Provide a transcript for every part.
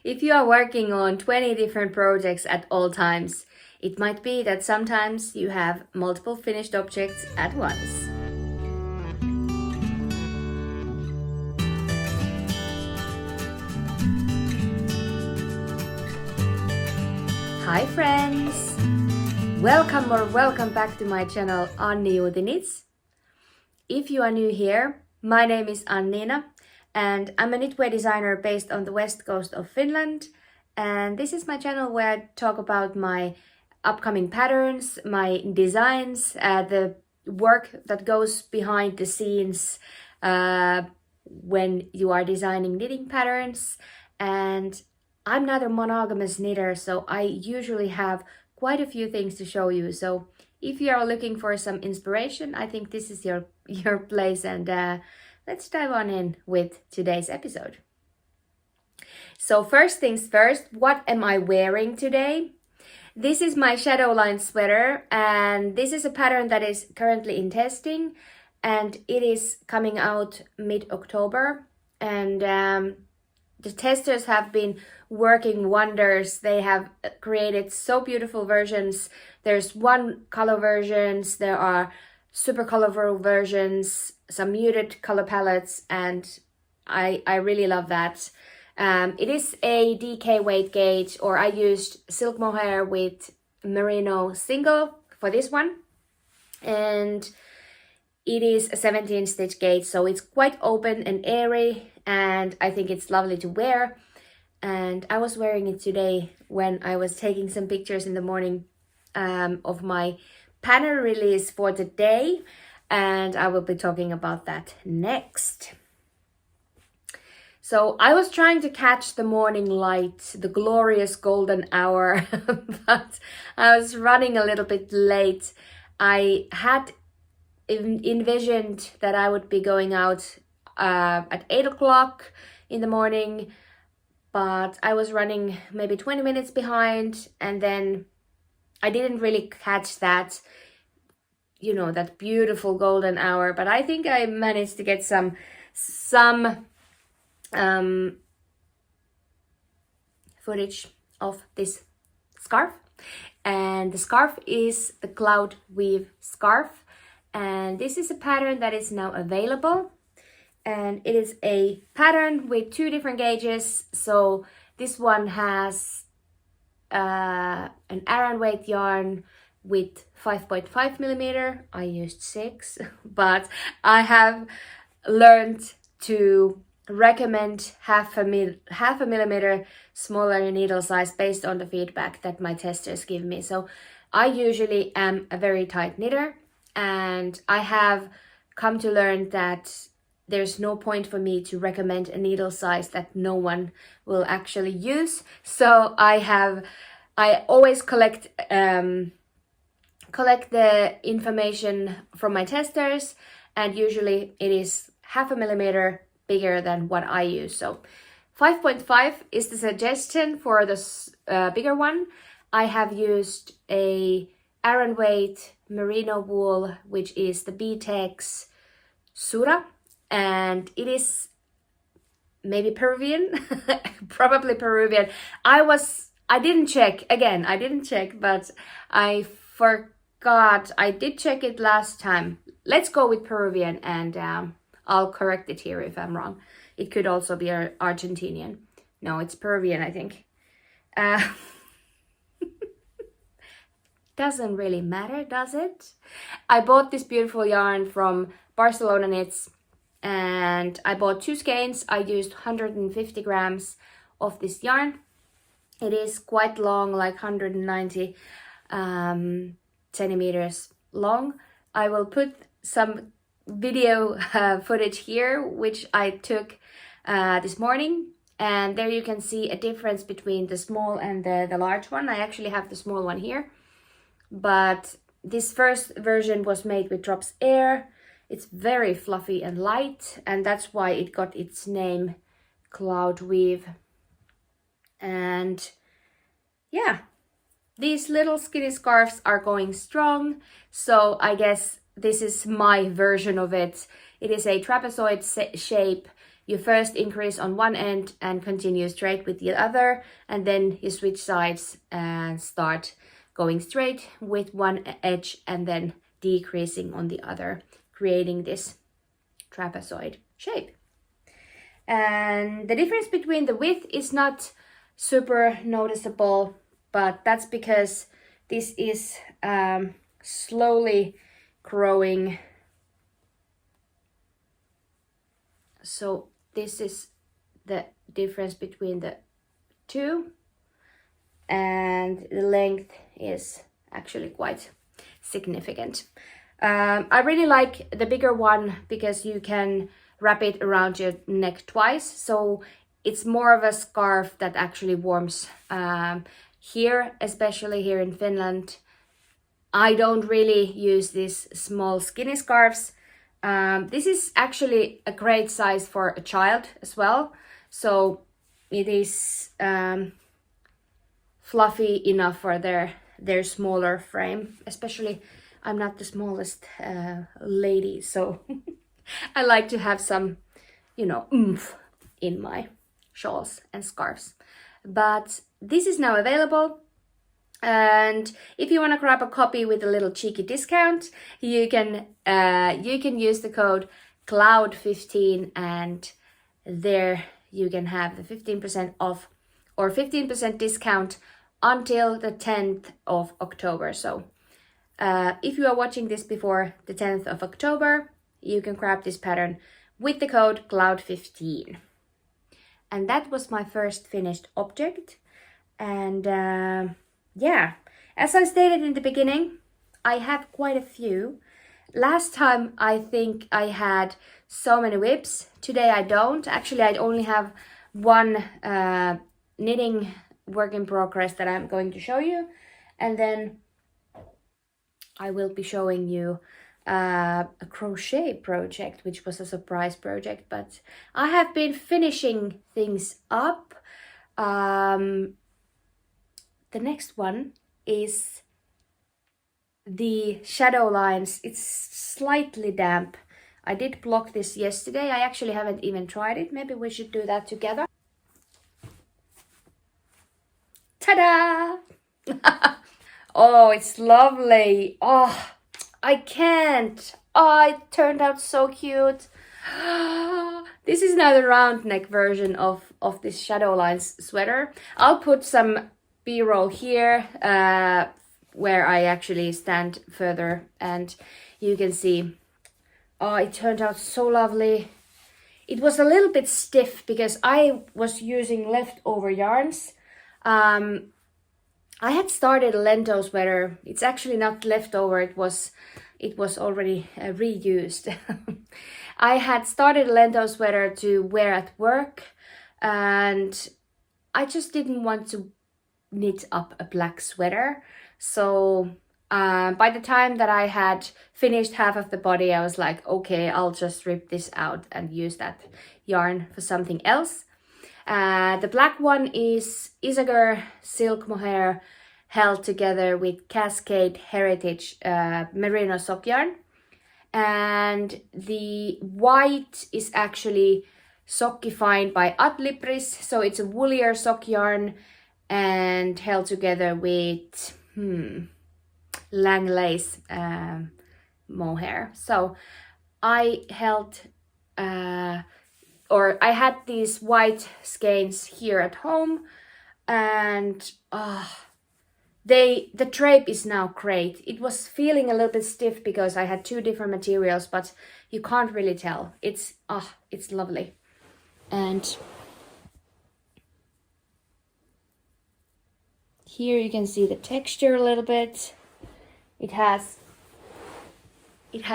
If you are working on 20 different projects at all times, it might be that sometimes you have multiple finished objects at once. Hi friends! Welcome back to my channel Annijuuti Knits. If you are new here, my name is Annina and I'm a knitwear designer based on the west coast of Finland, and this is my channel where I talk about my upcoming patterns, my designs, the work that goes behind the scenes when you are designing knitting patterns. And I'm not a monogamous knitter, so I usually have quite a few things to show you. So if you are looking for some inspiration, I think this is your place, and let's dive on in with today's episode. So first things first, what am I wearing today? This is my Shadowline sweater, and this is a pattern that is currently in testing, and it is coming out mid-October. And the testers have been working wonders. They have created so beautiful versions. There's one color versions, there are super colorful versions, some muted color palettes, and I really love that. It is a DK weight gauge, or I used silk mohair with merino single for this one, and it is a 17 stitch gauge, so it's quite open and airy, and I think it's lovely to wear. And I was wearing it today when I was taking some pictures in the morning of my pattern release for the day, and I will be talking about that next. So I was trying to catch the morning light, the glorious golden hour, but I was running a little bit late. I had envisioned that I would be going out at 8 o'clock in the morning, but I was running maybe 20 minutes behind, and then I didn't really catch that, that beautiful golden hour. But I think I managed to get some footage of this scarf, and the scarf is the Cloudweave Scarf, and this is a pattern that is now available, and it is a pattern with two different gauges. So this one has an Aran weight yarn with 5.5 millimeter. I used 6, but I have learned to recommend half a millimeter smaller needle size based on the feedback that my testers give me. So I usually am a very tight knitter, and I have come to learn that there's no point for me to recommend a needle size that no one will actually use. So I always collect the information from my testers, and usually it is half a millimeter bigger than what I use. So 5.5 is the suggestion for the bigger one. I have used a Aran weight merino wool, which is the BTEX Sura, and it is maybe Peruvian, probably Peruvian. I didn't check, but I forgot. I did check it last time. Let's go with Peruvian, and I'll correct it here if I'm wrong. It could also be Argentinian. No, it's Peruvian, I think. Doesn't really matter, does it? I bought this beautiful yarn from Barcelona Knits, and I bought 2 skeins. I used 150 grams of this yarn. It is quite long, like 190 centimeters long. I will put some video footage here, which I took this morning, and there you can see a difference between the small and the large one. I actually have the small one here, but this first version was made with drops air. It's very fluffy and light, and that's why it got its name, Cloudweave. And yeah, these little skinny scarves are going strong, so I guess this is my version of it. It is a trapezoid shape you first increase on one end and continue straight with the other, and then you switch sides and start going straight with one edge and then decreasing on the other, creating this trapezoid shape. And the difference between the width is not super noticeable, but that's because this is slowly growing. So this is the difference between the two, and the length is actually quite significant. I really like the bigger one because you can wrap it around your neck twice, so it's more of a scarf that actually warms. Here, especially here in Finland, I don't really use these small skinny scarves. This is actually a great size for a child as well, so it is fluffy enough for their smaller frame. Especially, I'm not the smallest lady, so I like to have some, you know, oomph in my shawls and scarves. But this is now available, and if you want to grab a copy with a little cheeky discount, you can use the code CLOUD15, and there you can have the 15% off or 15% discount until the 10th of October. So if you are watching this before the 10th of October, you can grab this pattern with the code CLOUD15. And that was my first finished object. And yeah, as I stated in the beginning, I have quite a few. Last time I think I had so many whips. Today I don't. Actually, I only have one knitting work in progress that I'm going to show you. And then I will be showing you a crochet project, which was a surprise project, but I have been finishing things up. The next one is the shadow lines. It's slightly damp. I did block this yesterday. I actually haven't even tried it. Maybe we should do that together. Ta-da! Oh, it's lovely. Oh, I can't. Oh, it turned out so cute. This is now the round neck version of this shadow lines sweater. I'll put some b-roll here where I actually stand further, and you can see. Oh, it turned out so lovely. It was a little bit stiff because I was using leftover yarns. I had started a lento sweater. It's actually not leftover, it was already reused. I had started a lento sweater to wear at work, and I just didn't want to knit up a black sweater. So by the time that I had finished half of the body, I was like, okay, I'll just rip this out and use that yarn for something else. The black one is Isager silk mohair held together with Cascade Heritage merino sock yarn. And the white is actually sockified by Adlibris, so it's a woolier sock yarn and held together with Langlace mohair. So I held I had these white skeins here at home, and the drape is now great. It was feeling a little bit stiff because I had two different materials, but you can't really tell. It's lovely. And here you can see the texture a little bit. It has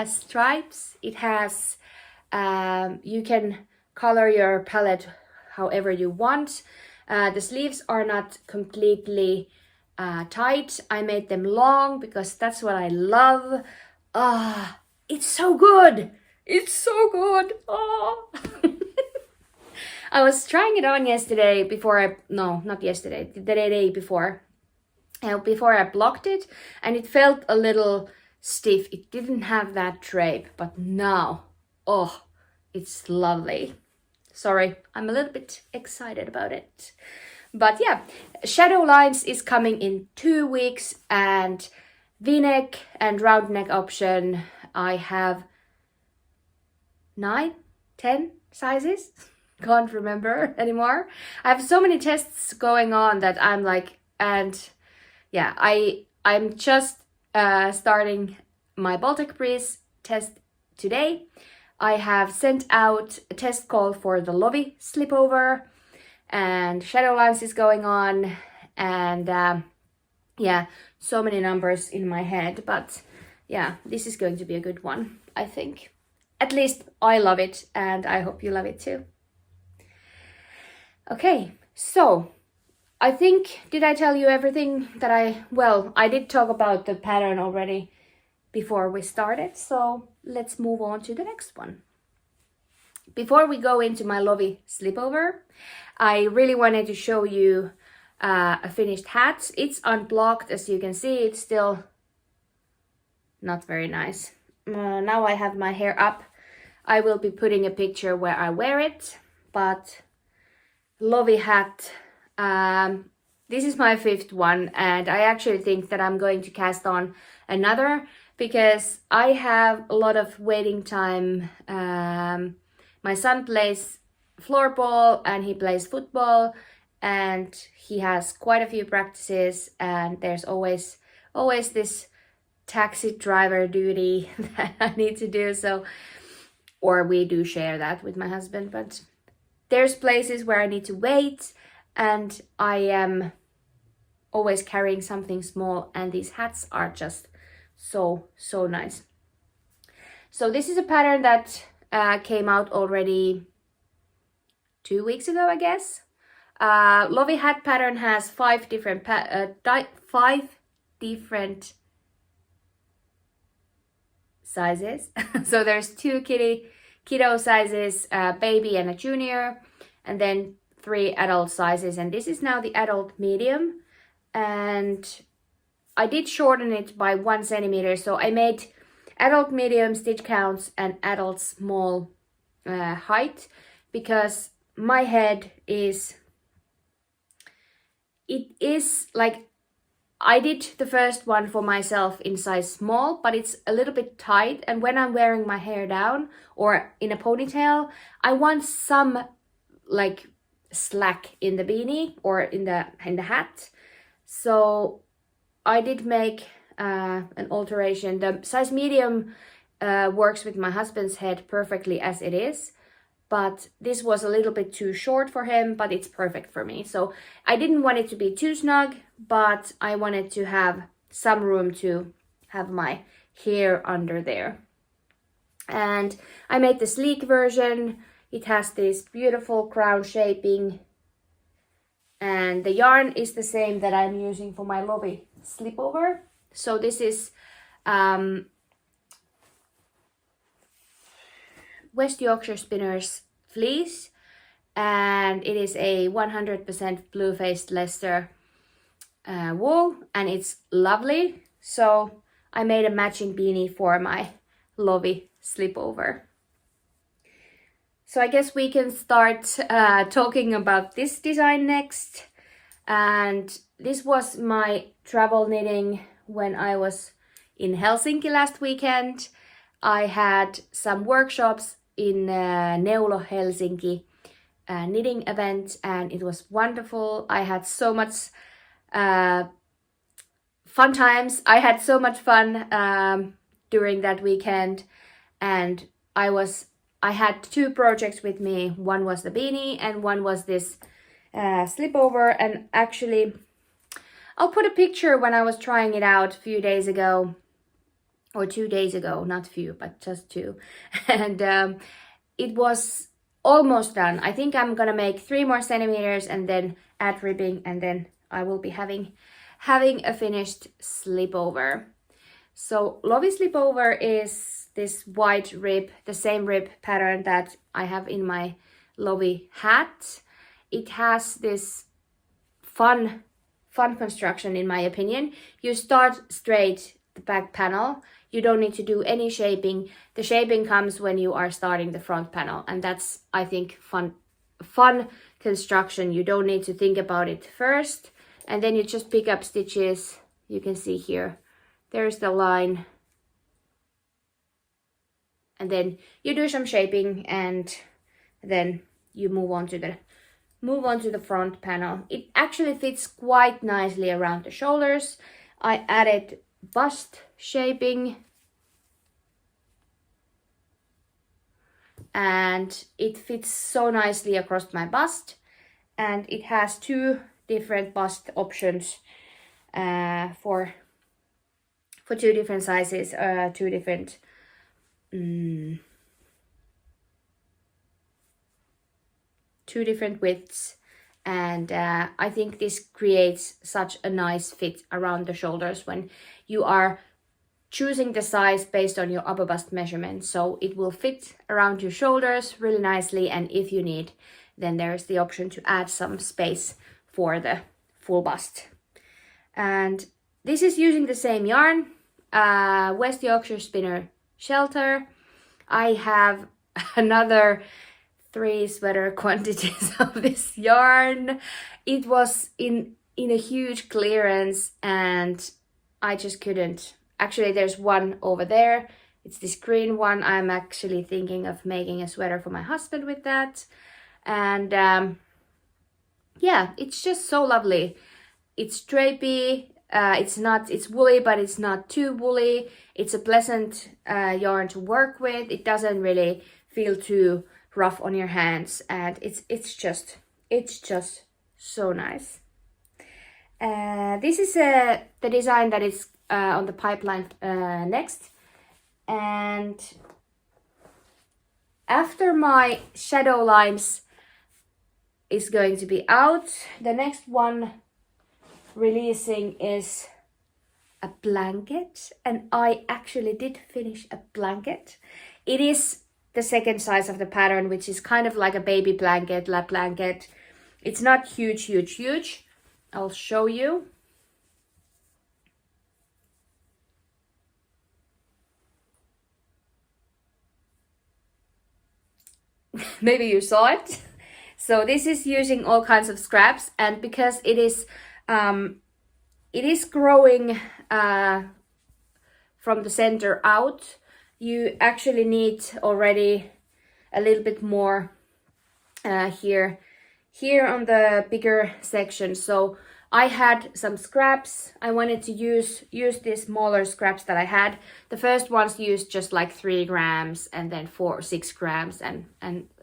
stripes. It has you can color your palette however you want. The sleeves are not completely tight. I made them long because that's what I love. It's so good. It's so good. I was trying it on yesterday not yesterday, the day before I blocked it, and it felt a little stiff. It didn't have that drape, but now, it's lovely. Sorry, I'm a little bit excited about it. But yeah, Shadow Lines is coming in 2 weeks, and V-neck and round neck option, I have 9, 10 sizes. Can't remember anymore. I have so many tests going on that I'm like, and yeah, I'm just starting my Baltic Breeze test today. I have sent out a test call for the Lovi Slipover, and Shadow Lines is going on, and yeah, so many numbers in my head, but yeah, this is going to be a good one, I think. At least I love it, and I hope you love it too. Okay, so I think, did I tell you everything that I did talk about the pattern already before we started, so let's move on to the next one. Before we go into my Lovi Slipover, I really wanted to show you a finished hat. It's unblocked, as you can see. It's still not very nice. Now I have my hair up. I will be putting a picture where I wear it, but Lovi Hat, this is my 5th one, and I actually think that I'm going to cast on another because I have a lot of waiting time. My son plays floorball and he plays football, and he has quite a few practices, and there's always this taxi driver duty that I need to do, so, or we do share that with my husband, but there's places where I need to wait, and I am always carrying something small, and these hats are just so nice. So this is a pattern that came out already 2 weeks ago, I guess. Lovi Hat pattern has 5 different sizes. So there's 2 kiddo sizes, baby and a junior, and then 3 adult sizes, and this is now the adult medium, and I did shorten it by 1 centimeter, so I made adult medium stitch counts and adult small height, because my head is like, I did the first one for myself in size small, but it's a little bit tight, and when I'm wearing my hair down or in a ponytail, I want some like slack in the beanie or in the hat. So I did make an alteration. The size medium works with my husband's head perfectly as it is, but this was a little bit too short for him, but it's perfect for me. So I didn't want it to be too snug, but I wanted to have some room to have my hair under there. And I made the sleek version. It has this beautiful crown shaping, and the yarn is the same that I'm using for my Lovi Slipover. So this is West Yorkshire Spinners fleece, and it is a 100% blue-faced Leicester wool, and it's lovely. So I made a matching beanie for my Lovi Slipover. So I guess we can start talking about this design next. And this was my travel knitting when I was in Helsinki last weekend. I had some workshops in Neulo, Helsinki knitting event, and it was wonderful. I had so much fun times. I had so much fun during that weekend, and I had 2 projects with me. One was the beanie and one was this slipover, and actually I'll put a picture when I was trying it out a few days ago, or 2 days ago, not few, but just 2. And it was almost done. I think I'm gonna make 3 more centimeters and then add ribbing, and then I will be having a finished slipover. So Lovi Slipover is this white rib, the same rib pattern that I have in my Lovi Hat. It has this fun construction, in my opinion. You start straight the back panel. You don't need to do any shaping. The shaping comes when you are starting the front panel, and that's, I think, fun construction. You don't need to think about it first, and then you just pick up stitches. You can see here, there's the line, and then you do some shaping, and then you move on to the front panel. It actually fits quite nicely around the shoulders. I added bust shaping, and it fits so nicely across my bust, and it has two different bust options for two different sizes, two different widths, and I think this creates such a nice fit around the shoulders when you are choosing the size based on your upper bust measurement. So it will fit around your shoulders really nicely, and if you need, then there's the option to add some space for the full bust. And this is using the same yarn, West Yorkshire Spinner Shelter. I have another 3 sweater quantities of this yarn. It was in a huge clearance, and I just couldn't. Actually, there's one over there. It's this green one. I'm actually thinking of making a sweater for my husband with that. And yeah, it's just so lovely. It's drapey. It's woolly, but it's not too woolly. It's a pleasant yarn to work with. It doesn't really feel too rough on your hands, and it's just so nice. This is the design that is on the pipeline next, and after my shadow lines is going to be out, the next one releasing is a blanket, and I actually did finish a blanket. It is the second size of the pattern, which is kind of like a baby blanket, lap blanket. It's not huge. I'll show you. Maybe you saw it. So this is using all kinds of scraps, and because it is growing from the center out, you actually need already a little bit more here on the bigger section. So I had some scraps. I wanted to use these smaller scraps that I had. The first ones used just like 3 grams, and then 4 or 6 grams, and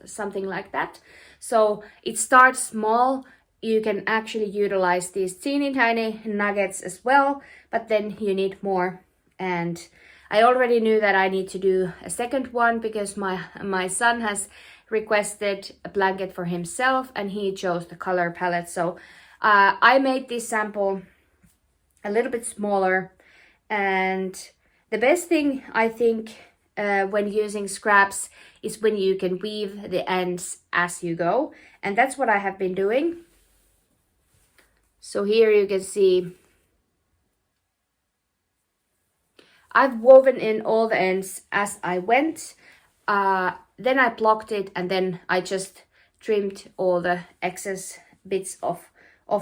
something like that. So it starts small. You can actually utilize these teeny tiny nuggets as well, but then you need more. And I already knew that I need to do a second one because my son has requested a blanket for himself, and he chose the color palette. So I made this sample a little bit smaller, and the best thing I think when using scraps is when you can weave the ends as you go, and that's what I have been doing. So here you can see I've woven in all the ends as I went, then I blocked it, and then I just trimmed all the excess bits of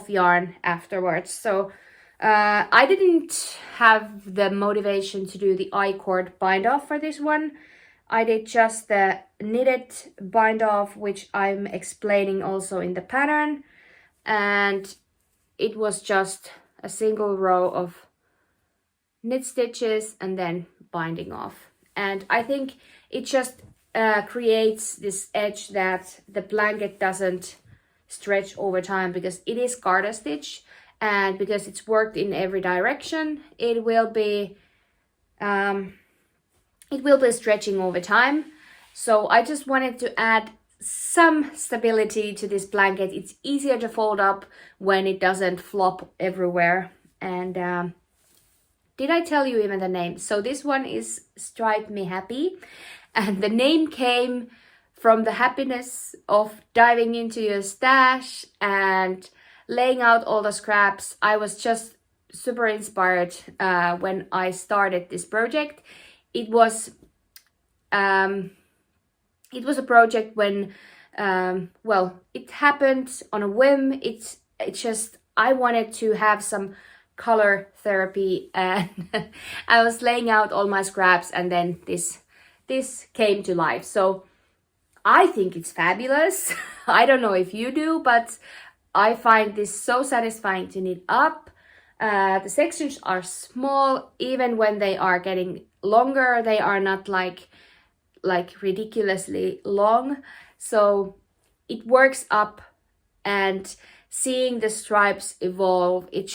yarn afterwards. So I didn't have the motivation to do the I-cord bind off for this one. I did just the knitted bind off, which I'm explaining also in the pattern, and it was just a single row of knit stitches and then binding off. And I think it just creates this edge that the blanket doesn't stretch over time, because it is garter stitch, and because it's worked in every direction, it will be stretching over time. So I just wanted to add some stability to this blanket. It's easier to fold up when it doesn't flop everywhere. And did I tell you even the name? So this one is Stripe Me Happy, and the name came from the happiness of diving into your stash and laying out all the scraps. I was just super inspired when I started this project. It was a project when well, it happened on a whim. It's just, I wanted to have some color therapy, and I was laying out all my scraps, and then this came to life. So I think it's fabulous. I don't know if you do, but I find this so satisfying to knit up. The sections are small. Even when they are getting longer, they are not like ridiculously long. So it works up, and seeing the stripes evolve, it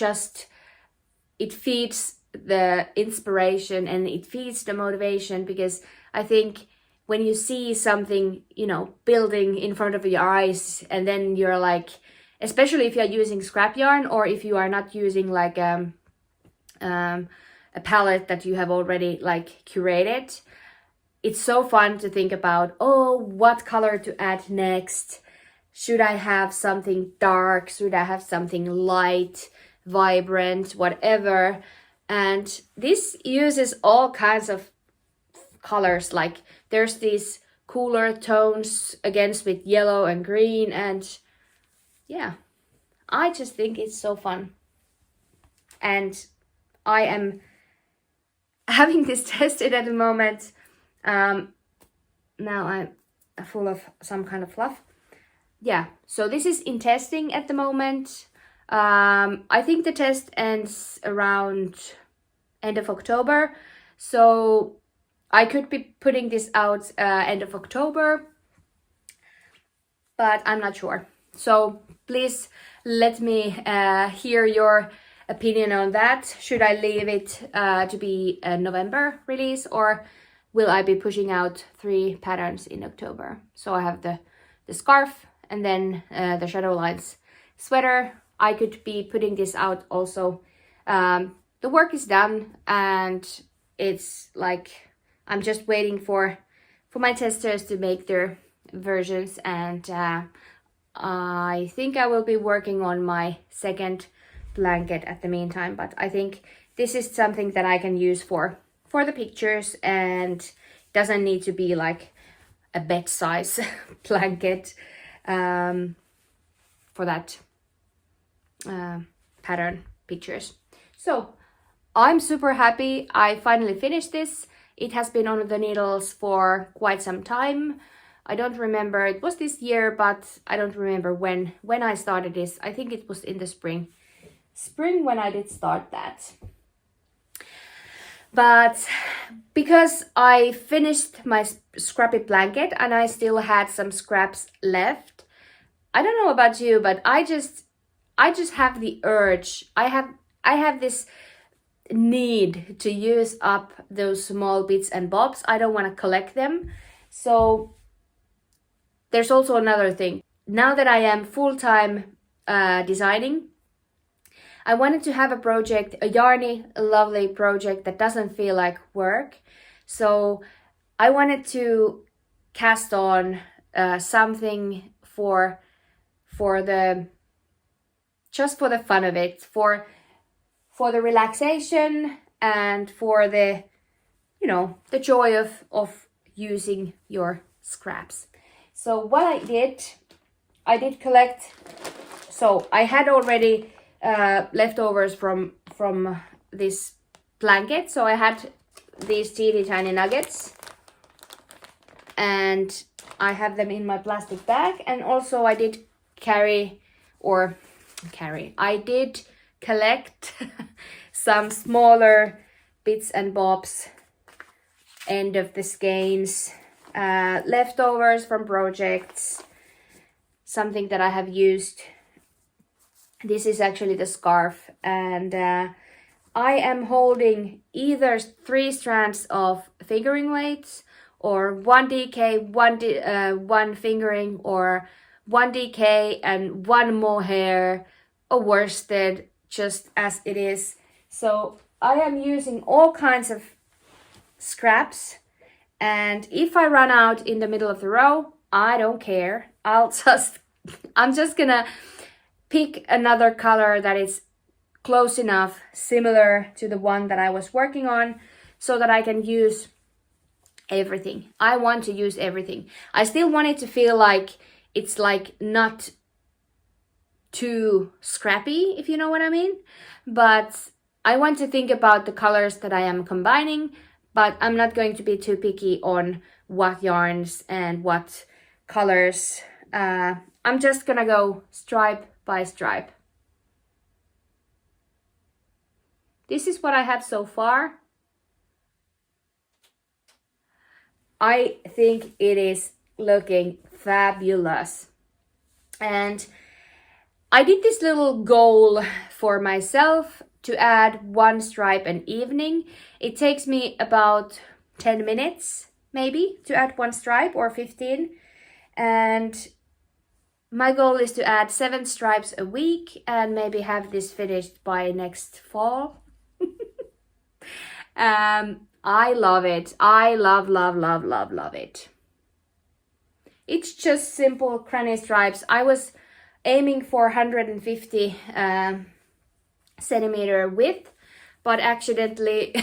feeds the inspiration and it feeds the motivation, because I think when you see something, you know, building in front of your eyes, and then you're like, especially if you're using scrap yarn, or if you are not using like a palette that you have already like curated, it's so fun to think about, oh, what color to add next? Should I have something dark? Should I have something light, vibrant, whatever? And this uses all kinds of colors. Like there's these cooler tones against with yellow and green, and yeah, I just think it's so fun. And I am having this tested at the moment. Now I'm full of some kind of fluff. Yeah, so this is in testing at the moment. I think the test ends around end of October. So I could be putting this out end of October, but I'm not sure. So please let me hear your opinion on that. Should I leave it to be a November release, or will I be pushing out 3 patterns in October? So I have the scarf, and then the Shadow Lines sweater. I could be putting this out also. The work is done, and it's like I'm just waiting for my testers to make their versions, and I think I will be working on my second blanket at the meantime. But I think this is something that I can use for the pictures, and doesn't need to be like a bed size blanket for that pattern pictures. So I'm super happy I finally finished this. It has been on the needles for quite some time. I don't remember, it was this year, but I don't remember when I started this. I think it was in the spring when I did start that. But because I finished my scrappy blanket and I still had some scraps left, I don't know about you, but I just have the urge. I have this need to use up those small bits and bobs. I don't want to collect them. So there's also another thing. Now that I am full-time designing, I wanted to have a project, a yarny, lovely project that doesn't feel like work. So I wanted to cast on something for the fun of it, for the relaxation, and for the, you know, the joy of using your scraps. So what I did collect. So I had already leftovers from this blanket. So I had these teeny tiny nuggets, and I have them in my plastic bag. And also I did I did collect some smaller bits and bobs, end of the skeins, leftovers from projects, something that I have used. This is actually the scarf, and I am holding either 3 strands of fingering weights, or 1 DK, one fingering, or 1 DK and 1 mohair, or worsted, just as it is. So I am using all kinds of scraps, and if I run out in the middle of the row, I don't care. I'm just gonna pick another color that is close enough, similar to the one that I was working on, so that I can use everything. I want to use everything. I still want it to feel like it's like not too scrappy, if you know what I mean. But I want to think about the colors that I am combining, but I'm not going to be too picky on what yarns and what colors. I'm just gonna go stripe by stripe. This is what I have so far. I think it is looking fabulous. And I did this little goal for myself to add 1 stripe an evening. It takes me about 10 minutes maybe to add 1 stripe, or 15. And my goal is to add 7 stripes a week and maybe have this finished by next fall. I love it. I love it. It's just simple granny stripes. I was aiming for 150 centimeter width, but accidentally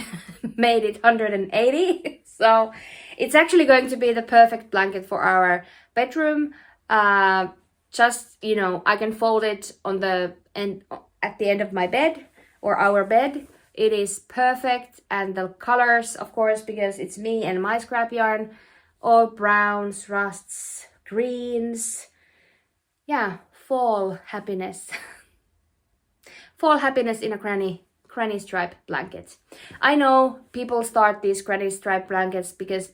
made it 180. So it's actually going to be the perfect blanket for our bedroom. Just, you know, I can fold it on the end, at the end of my bed or our bed. It is perfect, and the colors, of course, because it's me and my scrap yarn, all browns, rusts, greens. Yeah, fall happiness. Fall happiness in a granny stripe blanket. I know people start these granny stripe blankets because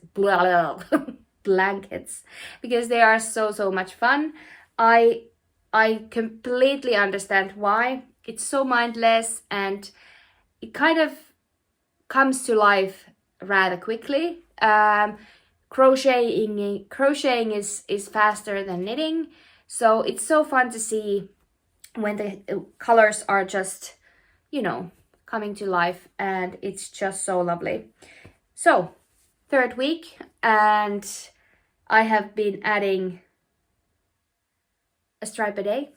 blankets because they are so much fun. I completely understand why. It's so mindless, and it kind of comes to life rather quickly. Crocheting is faster than knitting, so it's so fun to see when the colors are just, you know, coming to life, and it's just so lovely. So 3rd week, and I have been adding a stripe a day,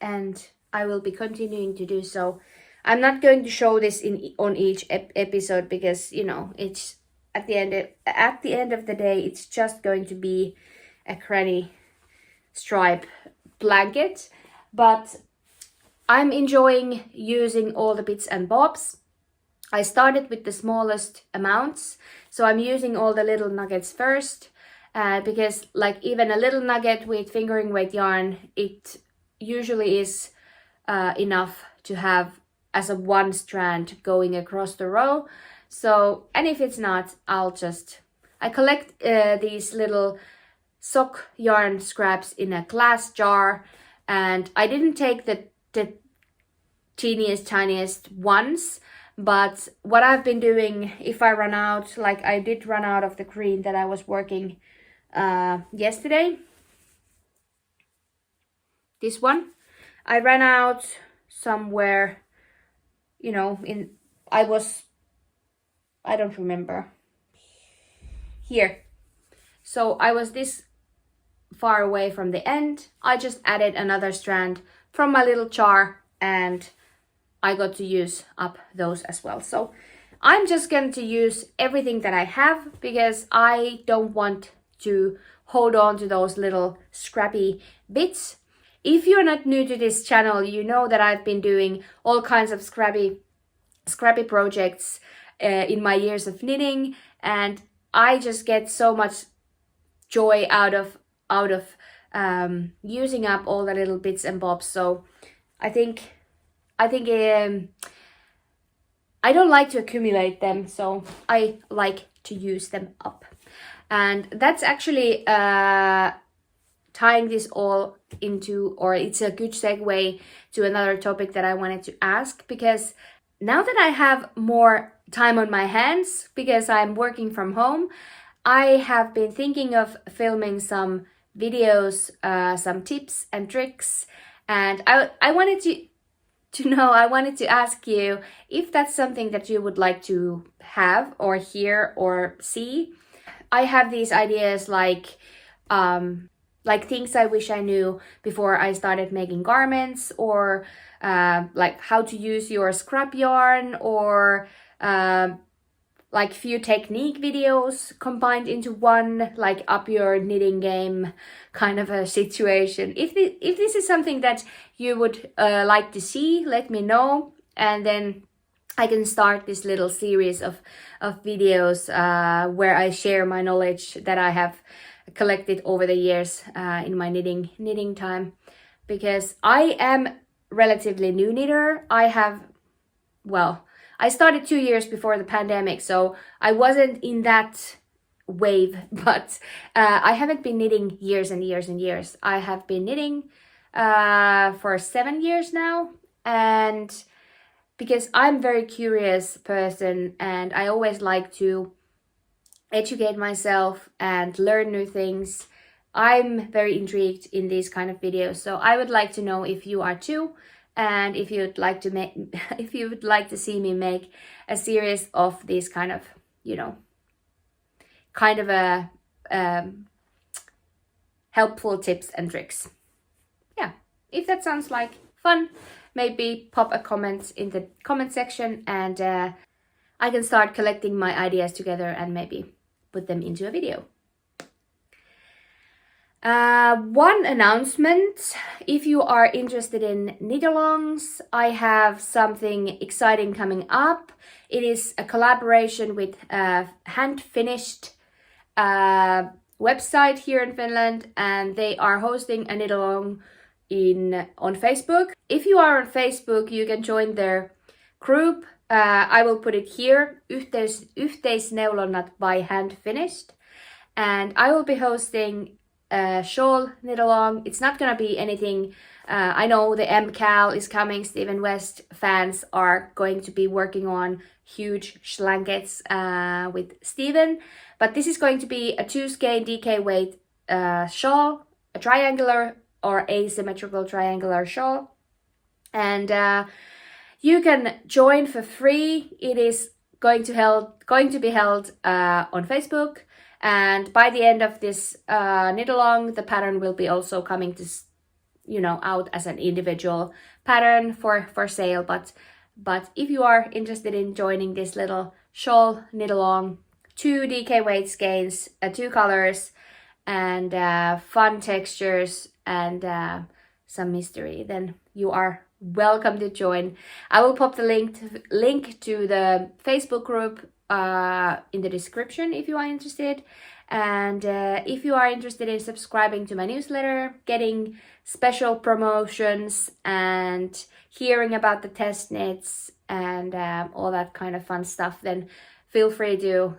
and I will be continuing to do so. I'm not going to show this on each episode because, you know, it's at the end of the day, it's just going to be a granny stripe blanket. But I'm enjoying using all the bits and bobs. I started with the smallest amounts, so I'm using all the little nuggets first, because like even a little nugget with fingering weight yarn, it usually is enough to have as a 1 strand going across the row. So, and if it's not, I collect these little sock yarn scraps in a glass jar, and I didn't take the tiniest ones, but what I've been doing, if I run out, like I did run out of the green that I was working yesterday, this one, I ran out somewhere, you know, I don't remember, here. So I was this far away from the end. I just added another strand from my little jar, and I got to use up those as well. So I'm just going to use everything that I have because I don't want to hold on to those little scrappy bits. If you're not new to this channel, you know that I've been doing all kinds of scrappy projects in my years of knitting, and I just get so much joy out of using up all the little bits and bobs. So I think I don't like to accumulate them, so I like to use them up. And that's actually tying this all into, or it's a good segue to another topic that I wanted to ask, because now that I have more time on my hands because I'm working from home, I have been thinking of filming some videos, some tips and tricks, and I wanted to ask you if that's something that you would like to have or hear or see. I have these ideas like things I wish I knew before I started making garments, or like how to use your scrap yarn, or like few technique videos combined into one, like up your knitting game kind of a situation. If this is something that you would like to see, let me know, and then I can start this little series of videos where I share my knowledge that I have collected over the years in my knitting time, because I am relatively new knitter. I started 2 years before the pandemic, so I wasn't in that wave, but I haven't been knitting years and years and years. I have been knitting for 7 years now, and because I'm a very curious person and I always like to educate myself and learn new things, I'm very intrigued in these kind of videos. So I would like to know if you are too, and if you'd like to if you would like to see me make a series of these kind of, kind of a helpful tips and tricks. Yeah, if that sounds like fun, maybe pop a comment in the comment section, and I can start collecting my ideas together and maybe put them into a video. One announcement: if you are interested in knit-alongs, I have something exciting coming up. It is a collaboration with a hand-finished website here in Finland, and they are hosting a knit-along on Facebook. If you are on Facebook, you can join their group. I will put it here, Yhteisneulonnat by Hand Finished, and I will be hosting a shawl knit along. It's not gonna be anything. I know the MCAL is coming. Stephen West fans are going to be working on huge blankets with Stephen, but this is going to be a 2-skein DK weight shawl, a triangular or asymmetrical triangular shawl, and you can join for free. It is going to be held on Facebook. And by the end of this knit along, the pattern will be also coming to, out as an individual pattern for sale. But if you are interested in joining this little shawl knit along, 2 DK weight skeins, 2 colors, and fun textures and some mystery, then you are welcome to join. I will pop the link to the Facebook group in the description if you are interested, and if you are interested in subscribing to my newsletter, getting special promotions and hearing about the test knits and all that kind of fun stuff, then feel free to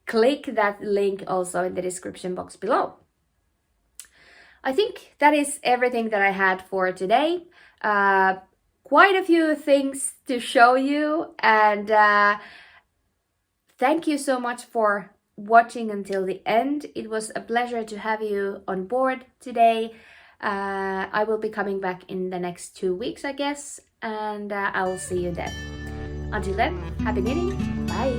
click that link also in the description box below. I think that is everything that I had for today. Quite a few things to show you, and thank you so much for watching until the end. It was a pleasure to have you on board today. I will be coming back in the next 2 weeks, I guess, and I will see you then. Until then, happy knitting. Bye.